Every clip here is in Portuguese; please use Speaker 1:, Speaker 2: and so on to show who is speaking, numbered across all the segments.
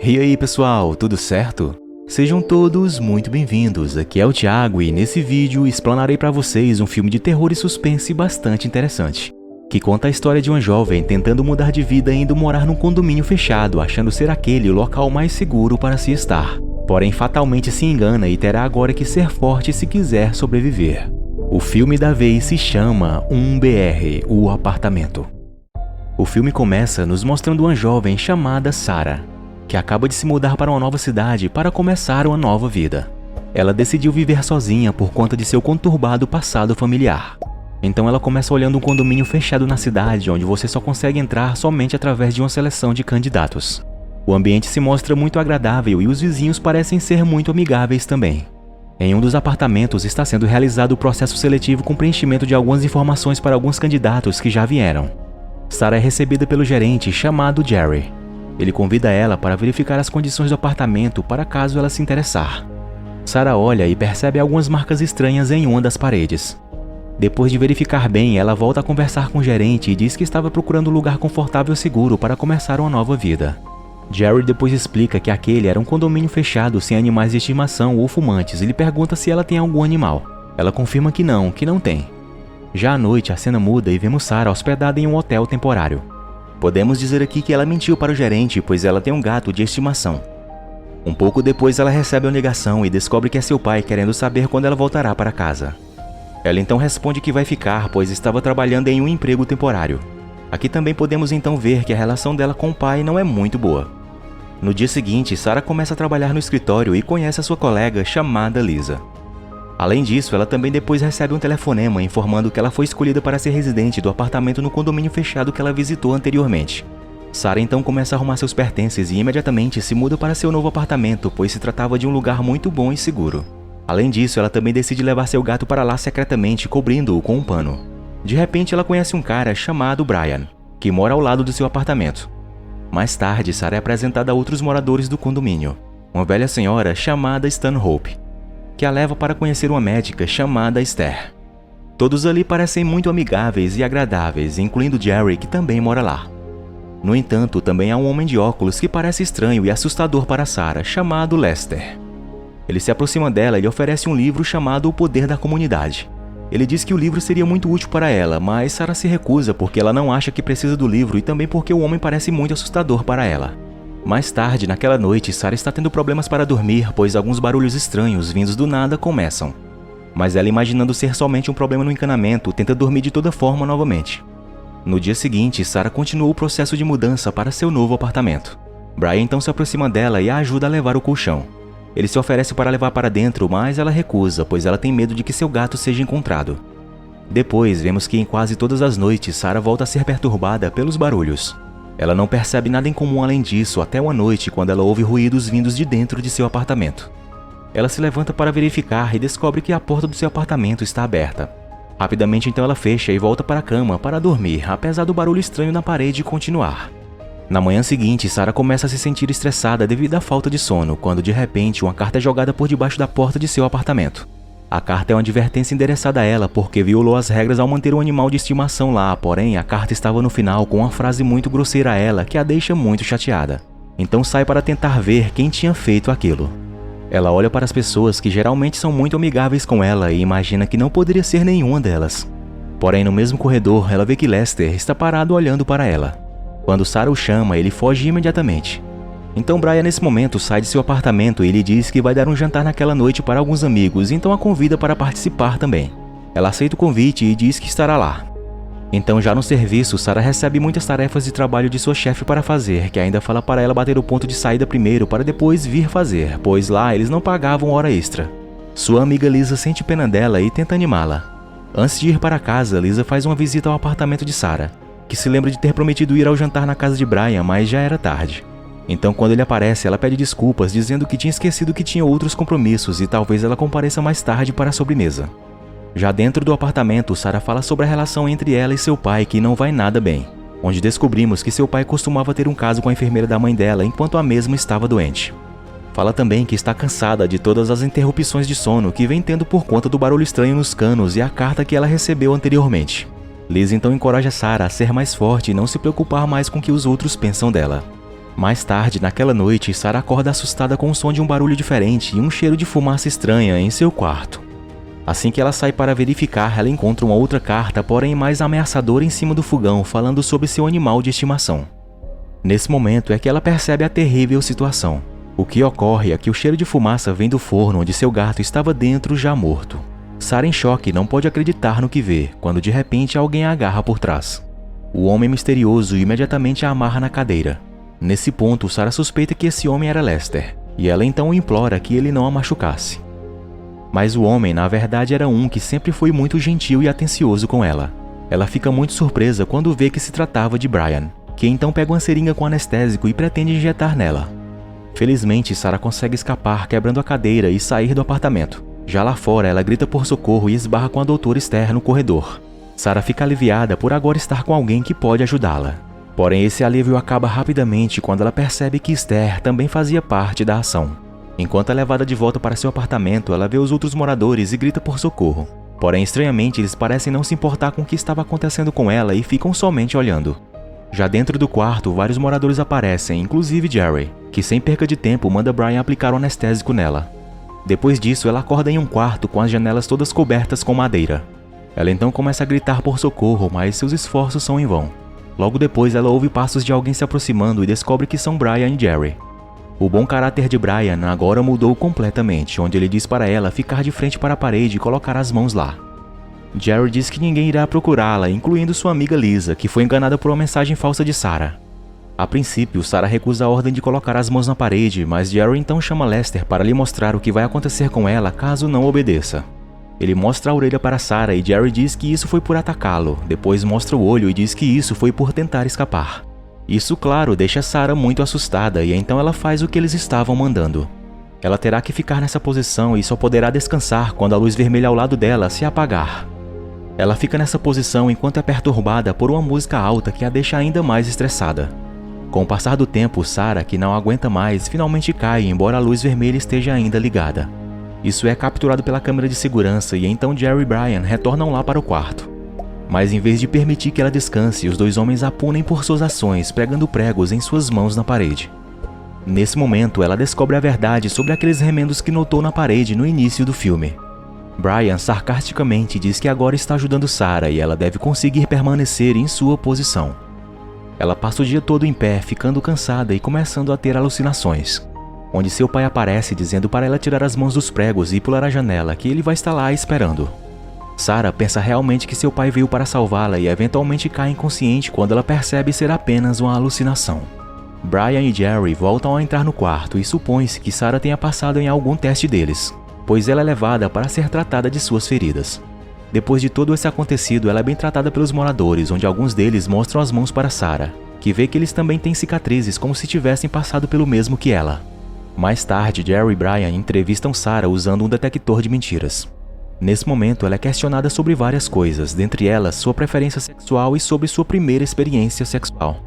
Speaker 1: E aí pessoal, tudo certo? Sejam todos muito bem-vindos, aqui é o Thiago e nesse vídeo explanarei para vocês um filme de terror e suspense bastante interessante, que conta a história de uma jovem tentando mudar de vida e indo morar num condomínio fechado, achando ser aquele o local mais seguro para se estar. Porém fatalmente se engana e terá agora que ser forte se quiser sobreviver. O filme da vez se chama 1BR, o apartamento. O filme começa nos mostrando uma jovem chamada Sarah, que acaba de se mudar para uma nova cidade para começar uma nova vida. Ela decidiu viver sozinha por conta de seu conturbado passado familiar. Então ela começa olhando um condomínio fechado na cidade onde você só consegue entrar somente através de uma seleção de candidatos. O ambiente se mostra muito agradável e os vizinhos parecem ser muito amigáveis também. Em um dos apartamentos está sendo realizado o processo seletivo com preenchimento de algumas informações para alguns candidatos que já vieram. Sarah é recebida pelo gerente chamado Jerry. Ele convida ela para verificar as condições do apartamento para caso ela se interessar. Sarah olha e percebe algumas marcas estranhas em uma das paredes. Depois de verificar bem, ela volta a conversar com o gerente e diz que estava procurando um lugar confortável e seguro para começar uma nova vida. Jerry depois explica que aquele era um condomínio fechado sem animais de estimação ou fumantes e lhe pergunta se ela tem algum animal. Ela confirma que não tem. Já à noite, a cena muda e vemos Sarah hospedada em um hotel temporário. Podemos dizer aqui que ela mentiu para o gerente, pois ela tem um gato de estimação. Um pouco depois ela recebe uma ligação e descobre que é seu pai querendo saber quando ela voltará para casa. Ela então responde que vai ficar, pois estava trabalhando em um emprego temporário. Aqui também podemos então ver que a relação dela com o pai não é muito boa. No dia seguinte, Sarah começa a trabalhar no escritório e conhece a sua colega chamada Lisa. Além disso, ela também depois recebe um telefonema informando que ela foi escolhida para ser residente do apartamento no condomínio fechado que ela visitou anteriormente. Sarah então começa a arrumar seus pertences e imediatamente se muda para seu novo apartamento, pois se tratava de um lugar muito bom e seguro. Além disso, ela também decide levar seu gato para lá secretamente, cobrindo-o com um pano. De repente, ela conhece um cara chamado Brian, que mora ao lado do seu apartamento. Mais tarde, Sarah é apresentada a outros moradores do condomínio, uma velha senhora chamada Stanhope, que a leva para conhecer uma médica chamada Esther. Todos ali parecem muito amigáveis e agradáveis, incluindo Jerry, que também mora lá. No entanto, também há um homem de óculos que parece estranho e assustador para Sarah, chamado Lester. Ele se aproxima dela e lhe oferece um livro chamado O Poder da Comunidade. Ele diz que o livro seria muito útil para ela, mas Sarah se recusa porque ela não acha que precisa do livro e também porque o homem parece muito assustador para ela. Mais tarde, naquela noite, Sarah está tendo problemas para dormir, pois alguns barulhos estranhos vindos do nada começam. Mas ela, imaginando ser somente um problema no encanamento, tenta dormir de toda forma novamente. No dia seguinte, Sarah continua o processo de mudança para seu novo apartamento. Brian então se aproxima dela e a ajuda a levar o colchão. Ele se oferece para levar para dentro, mas ela recusa, pois ela tem medo de que seu gato seja encontrado. Depois, vemos que em quase todas as noites, Sarah volta a ser perturbada pelos barulhos. Ela não percebe nada em comum além disso até uma noite quando ela ouve ruídos vindos de dentro de seu apartamento. Ela se levanta para verificar e descobre que a porta do seu apartamento está aberta. Rapidamente então ela fecha e volta para a cama para dormir, apesar do barulho estranho na parede continuar. Na manhã seguinte, Sarah começa a se sentir estressada devido à falta de sono, quando de repente uma carta é jogada por debaixo da porta de seu apartamento. A carta é uma advertência endereçada a ela porque violou as regras ao manter um animal de estimação lá, porém a carta estava no final com uma frase muito grosseira a ela que a deixa muito chateada. Então sai para tentar ver quem tinha feito aquilo. Ela olha para as pessoas que geralmente são muito amigáveis com ela e imagina que não poderia ser nenhuma delas. Porém no mesmo corredor ela vê que Lester está parado olhando para ela. Quando Sarah o chama, ele foge imediatamente. Então Brian nesse momento sai de seu apartamento e lhe diz que vai dar um jantar naquela noite para alguns amigos, então a convida para participar também. Ela aceita o convite e diz que estará lá. Então já no serviço, Sarah recebe muitas tarefas de trabalho de sua chefe para fazer, que ainda fala para ela bater o ponto de saída primeiro para depois vir fazer, pois lá eles não pagavam hora extra. Sua amiga Lisa sente pena dela e tenta animá-la. Antes de ir para casa, Lisa faz uma visita ao apartamento de Sarah, que se lembra de ter prometido ir ao jantar na casa de Brian, mas já era tarde. Então quando ele aparece, ela pede desculpas, dizendo que tinha esquecido que tinha outros compromissos e talvez ela compareça mais tarde para a sobremesa. Já dentro do apartamento, Sarah fala sobre a relação entre ela e seu pai que não vai nada bem, onde descobrimos que seu pai costumava ter um caso com a enfermeira da mãe dela enquanto a mesma estava doente. Fala também que está cansada de todas as interrupções de sono que vem tendo por conta do barulho estranho nos canos e a carta que ela recebeu anteriormente. Liz então encoraja Sarah a ser mais forte e não se preocupar mais com o que os outros pensam dela. Mais tarde, naquela noite, Sarah acorda assustada com o som de um barulho diferente e um cheiro de fumaça estranha em seu quarto. Assim que ela sai para verificar, ela encontra uma outra carta, porém mais ameaçadora em cima do fogão, falando sobre seu animal de estimação. Nesse momento é que ela percebe a terrível situação. O que ocorre é que o cheiro de fumaça vem do forno onde seu gato estava dentro já morto. Sarah, em choque, não pode acreditar no que vê, quando de repente alguém a agarra por trás. O homem misterioso imediatamente a amarra na cadeira. Nesse ponto, Sarah suspeita que esse homem era Lester, e ela então o implora que ele não a machucasse. Mas o homem, na verdade, era um que sempre foi muito gentil e atencioso com ela. Ela fica muito surpresa quando vê que se tratava de Brian, que então pega uma seringa com anestésico e pretende injetar nela. Felizmente, Sarah consegue escapar quebrando a cadeira e sair do apartamento. Já lá fora, ela grita por socorro e esbarra com a doutora Esther no corredor. Sarah fica aliviada por agora estar com alguém que pode ajudá-la. Porém, esse alívio acaba rapidamente quando ela percebe que Esther também fazia parte da ação. Enquanto é levada de volta para seu apartamento, ela vê os outros moradores e grita por socorro. Porém, estranhamente, eles parecem não se importar com o que estava acontecendo com ela e ficam somente olhando. Já dentro do quarto, vários moradores aparecem, inclusive Jerry, que sem perca de tempo manda Brian aplicar o anestésico nela. Depois disso, ela acorda em um quarto com as janelas todas cobertas com madeira. Ela então começa a gritar por socorro, mas seus esforços são em vão. Logo depois, ela ouve passos de alguém se aproximando e descobre que são Brian e Jerry. O bom caráter de Brian agora mudou completamente, onde ele diz para ela ficar de frente para a parede e colocar as mãos lá. Jerry diz que ninguém irá procurá-la, incluindo sua amiga Lisa, que foi enganada por uma mensagem falsa de Sarah. A princípio, Sarah recusa a ordem de colocar as mãos na parede, mas Jerry então chama Lester para lhe mostrar o que vai acontecer com ela caso não obedeça. Ele mostra a orelha para Sarah e Jerry diz que isso foi por atacá-lo, depois mostra o olho e diz que isso foi por tentar escapar. Isso, claro, deixa Sarah muito assustada e então ela faz o que eles estavam mandando. Ela terá que ficar nessa posição e só poderá descansar quando a luz vermelha ao lado dela se apagar. Ela fica nessa posição enquanto é perturbada por uma música alta que a deixa ainda mais estressada. Com o passar do tempo, Sarah, que não aguenta mais, finalmente cai, embora a luz vermelha esteja ainda ligada. Isso é capturado pela câmera de segurança e então Jerry e Brian retornam lá para o quarto. Mas em vez de permitir que ela descanse, os dois homens a punem por suas ações, pregando pregos em suas mãos na parede. Nesse momento, ela descobre a verdade sobre aqueles remendos que notou na parede no início do filme. Brian sarcasticamente diz que agora está ajudando Sarah e ela deve conseguir permanecer em sua posição. Ela passa o dia todo em pé, ficando cansada e começando a ter alucinações, onde seu pai aparece dizendo para ela tirar as mãos dos pregos e pular a janela, que ele vai estar lá esperando. Sarah pensa realmente que seu pai veio para salvá-la e eventualmente cai inconsciente quando ela percebe ser apenas uma alucinação. Brian e Jerry voltam a entrar no quarto e supõe-se que Sarah tenha passado em algum teste deles, pois ela é levada para ser tratada de suas feridas. Depois de todo esse acontecido, ela é bem tratada pelos moradores, onde alguns deles mostram as mãos para Sarah, que vê que eles também têm cicatrizes como se tivessem passado pelo mesmo que ela. Mais tarde, Jerry e Brian entrevistam Sarah usando um detector de mentiras. Nesse momento, ela é questionada sobre várias coisas, dentre elas sua preferência sexual e sobre sua primeira experiência sexual.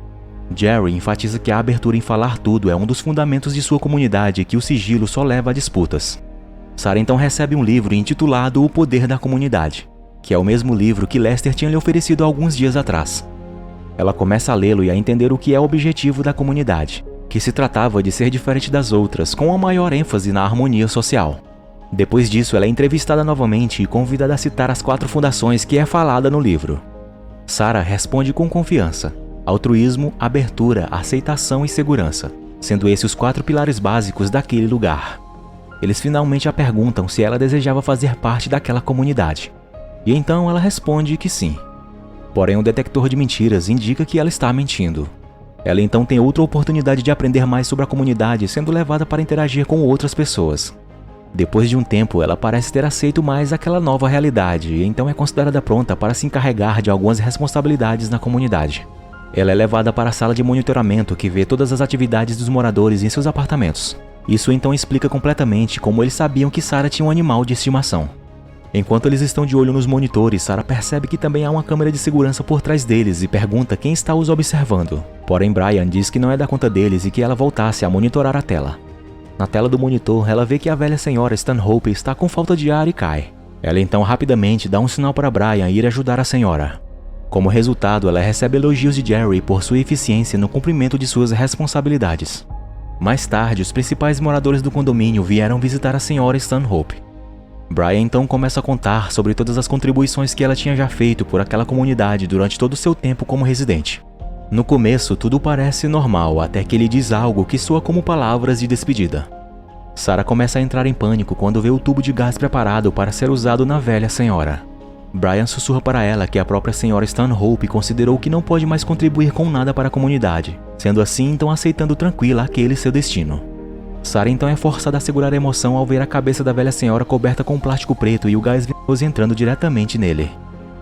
Speaker 1: Jerry enfatiza que a abertura em falar tudo é um dos fundamentos de sua comunidade e que o sigilo só leva a disputas. Sarah então recebe um livro intitulado O Poder da Comunidade, que é o mesmo livro que Lester tinha lhe oferecido alguns dias atrás. Ela começa a lê-lo e a entender o que é o objetivo da comunidade, que se tratava de ser diferente das outras, com uma maior ênfase na harmonia social. Depois disso, ela é entrevistada novamente e convidada a citar as 4 fundações que é falada no livro. Sarah responde com confiança: altruísmo, abertura, aceitação e segurança, sendo esses os 4 pilares básicos daquele lugar. Eles finalmente a perguntam se ela desejava fazer parte daquela comunidade, e então ela responde que sim. Porém, o detector de mentiras indica que ela está mentindo. Ela então tem outra oportunidade de aprender mais sobre a comunidade, sendo levada para interagir com outras pessoas. Depois de um tempo, ela parece ter aceito mais aquela nova realidade e então é considerada pronta para se encarregar de algumas responsabilidades na comunidade. Ela é levada para a sala de monitoramento que vê todas as atividades dos moradores em seus apartamentos. Isso então explica completamente como eles sabiam que Sarah tinha um animal de estimação. Enquanto eles estão de olho nos monitores, Sarah percebe que também há uma câmera de segurança por trás deles e pergunta quem está os observando. Porém, Brian diz que não é da conta deles e que ela voltasse a monitorar a tela. Na tela do monitor, ela vê que a velha senhora Stanhope está com falta de ar e cai. Ela então rapidamente dá um sinal para Brian ir ajudar a senhora. Como resultado, ela recebe elogios de Jerry por sua eficiência no cumprimento de suas responsabilidades. Mais tarde, os principais moradores do condomínio vieram visitar a senhora Stanhope. Brian então começa a contar sobre todas as contribuições que ela tinha já feito por aquela comunidade durante todo o seu tempo como residente. No começo, tudo parece normal, até que ele diz algo que soa como palavras de despedida. Sarah começa a entrar em pânico quando vê o tubo de gás preparado para ser usado na velha senhora. Brian sussurra para ela que a própria senhora Stanhope considerou que não pode mais contribuir com nada para a comunidade, sendo assim então aceitando tranquila aquele seu destino. Sarah então é forçada a segurar a emoção ao ver a cabeça da velha senhora coberta com plástico preto e o gás venenoso entrando diretamente nele.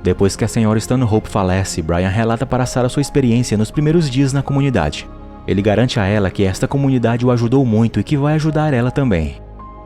Speaker 1: Depois que a senhora Stanhope falece, Brian relata para Sarah sua experiência nos primeiros dias na comunidade. Ele garante a ela que esta comunidade o ajudou muito e que vai ajudar ela também.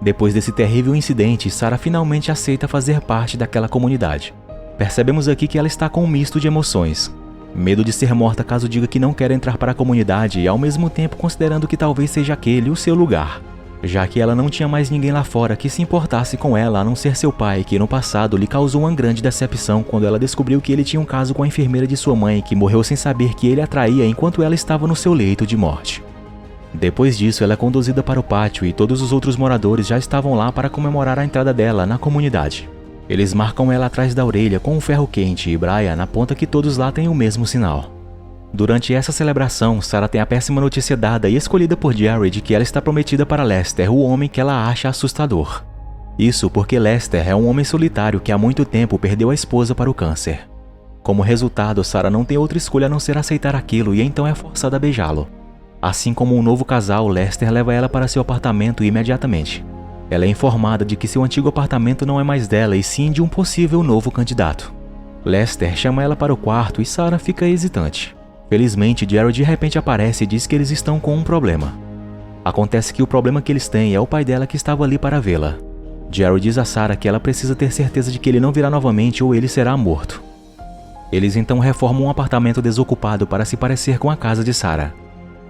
Speaker 1: Depois desse terrível incidente, Sarah finalmente aceita fazer parte daquela comunidade. Percebemos aqui que ela está com um misto de emoções. Medo de ser morta caso diga que não quer entrar para a comunidade e ao mesmo tempo considerando que talvez seja aquele o seu lugar, já que ela não tinha mais ninguém lá fora que se importasse com ela a não ser seu pai, que no passado lhe causou uma grande decepção quando ela descobriu que ele tinha um caso com a enfermeira de sua mãe que morreu sem saber que ele a traía enquanto ela estava no seu leito de morte. Depois disso, ela é conduzida para o pátio e todos os outros moradores já estavam lá para comemorar a entrada dela na comunidade. Eles marcam ela atrás da orelha com um ferro quente e Brian aponta que todos lá têm o mesmo sinal. Durante essa celebração, Sarah tem a péssima notícia dada e escolhida por Jerry de que ela está prometida para Lester, o homem que ela acha assustador. Isso porque Lester é um homem solitário que há muito tempo perdeu a esposa para o câncer. Como resultado, Sarah não tem outra escolha a não ser aceitar aquilo e então é forçada a beijá-lo. Assim como um novo casal, Lester leva ela para seu apartamento imediatamente. Ela é informada de que seu antigo apartamento não é mais dela e sim de um possível novo candidato. Lester chama ela para o quarto e Sarah fica hesitante. Felizmente, Jerry de repente aparece e diz que eles estão com um problema. Acontece que o problema que eles têm é o pai dela que estava ali para vê-la. Jerry diz a Sarah que ela precisa ter certeza de que ele não virá novamente ou ele será morto. Eles então reformam um apartamento desocupado para se parecer com a casa de Sarah.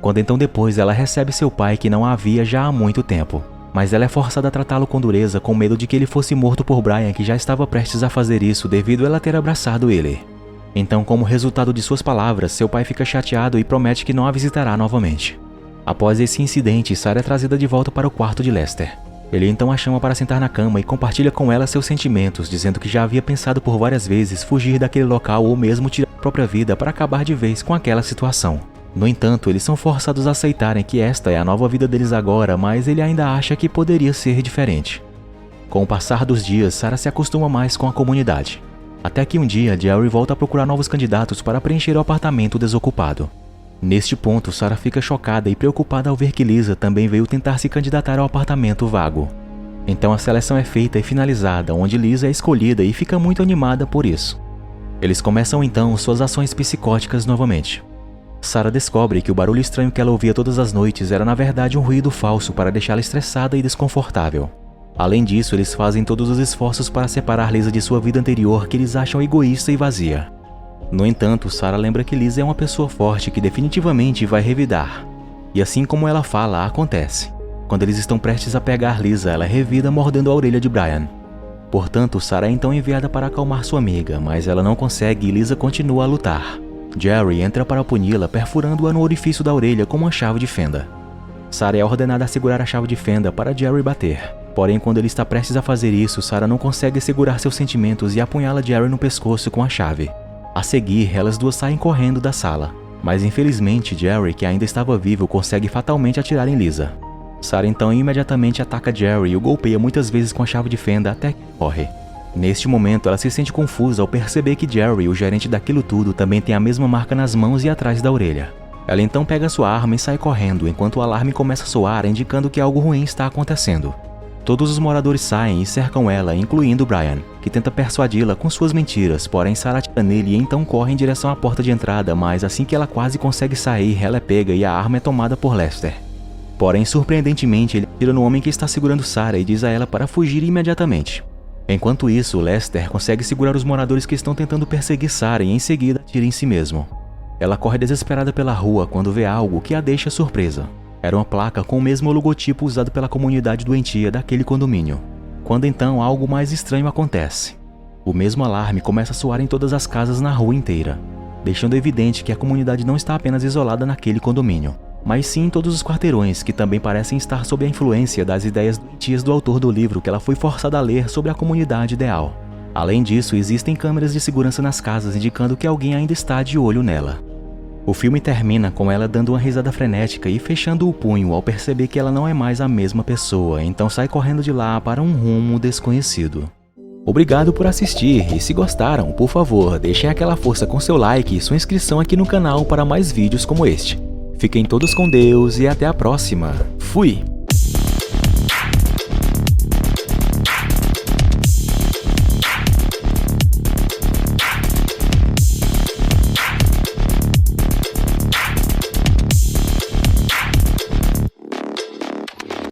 Speaker 1: Quando então depois ela recebe seu pai que não a havia já há muito tempo. Mas ela é forçada a tratá-lo com dureza com medo de que ele fosse morto por Brian, que já estava prestes a fazer isso devido a ela ter abraçado ele. Então, como resultado de suas palavras, seu pai fica chateado e promete que não a visitará novamente. Após esse incidente, Sarah é trazida de volta para o quarto de Lester. Ele então a chama para sentar na cama e compartilha com ela seus sentimentos, dizendo que já havia pensado por várias vezes fugir daquele local ou mesmo tirar a própria vida para acabar de vez com aquela situação. No entanto, eles são forçados a aceitarem que esta é a nova vida deles agora, mas ele ainda acha que poderia ser diferente. Com o passar dos dias, Sarah se acostuma mais com a comunidade. Até que um dia, Jerry volta a procurar novos candidatos para preencher o apartamento desocupado. Neste ponto, Sarah fica chocada e preocupada ao ver que Lisa também veio tentar se candidatar ao apartamento vago. Então a seleção é feita e finalizada, onde Lisa é escolhida e fica muito animada por isso. Eles começam então suas ações psicóticas novamente. Sarah descobre que o barulho estranho que ela ouvia todas as noites era na verdade um ruído falso para deixá-la estressada e desconfortável. Além disso, eles fazem todos os esforços para separar Lisa de sua vida anterior que eles acham egoísta e vazia. No entanto, Sarah lembra que Lisa é uma pessoa forte que definitivamente vai revidar. E assim como ela fala, acontece. Quando eles estão prestes a pegar Lisa, ela é revida mordendo a orelha de Brian. Portanto, Sarah é então enviada para acalmar sua amiga, mas ela não consegue e Lisa continua a lutar. Jerry entra para puni-la perfurando-a no orifício da orelha com uma chave de fenda. Sarah é ordenada a segurar a chave de fenda para Jerry bater. Porém, quando ele está prestes a fazer isso, Sarah não consegue segurar seus sentimentos e apunhala Jerry no pescoço com a chave. A seguir, elas duas saem correndo da sala. Mas infelizmente, Jerry, que ainda estava vivo, consegue fatalmente atirar em Lisa. Sarah então imediatamente ataca Jerry e o golpeia muitas vezes com a chave de fenda até que morre. Neste momento, ela se sente confusa ao perceber que Jerry, o gerente daquilo tudo, também tem a mesma marca nas mãos e atrás da orelha. Ela então pega sua arma e sai correndo, enquanto o alarme começa a soar, indicando que algo ruim está acontecendo. Todos os moradores saem e cercam ela, incluindo Brian, que tenta persuadi-la com suas mentiras, porém Sarah atira nele e então corre em direção à porta de entrada, mas assim que ela quase consegue sair, ela é pega e a arma é tomada por Lester. Porém, surpreendentemente, ele atira no homem que está segurando Sarah e diz a ela para fugir imediatamente. Enquanto isso, Lester consegue segurar os moradores que estão tentando perseguir Sarah e em seguida atira em si mesmo. Ela corre desesperada pela rua quando vê algo que a deixa surpresa. Era uma placa com o mesmo logotipo usado pela comunidade doentia daquele condomínio. Quando então algo mais estranho acontece. O mesmo alarme começa a soar em todas as casas na rua inteira, deixando evidente que a comunidade não está apenas isolada naquele condomínio, mas sim em todos os quarteirões que também parecem estar sob a influência das ideias doentias do autor do livro que ela foi forçada a ler sobre a comunidade ideal. Além disso, existem câmeras de segurança nas casas indicando que alguém ainda está de olho nela. O filme termina com ela dando uma risada frenética e fechando o punho ao perceber que ela não é mais a mesma pessoa, então sai correndo de lá para um rumo desconhecido. Obrigado por assistir e se gostaram, por favor, deixem aquela força com seu like e sua inscrição aqui no canal para mais vídeos como este. Fiquem todos com Deus e até a próxima. Fui!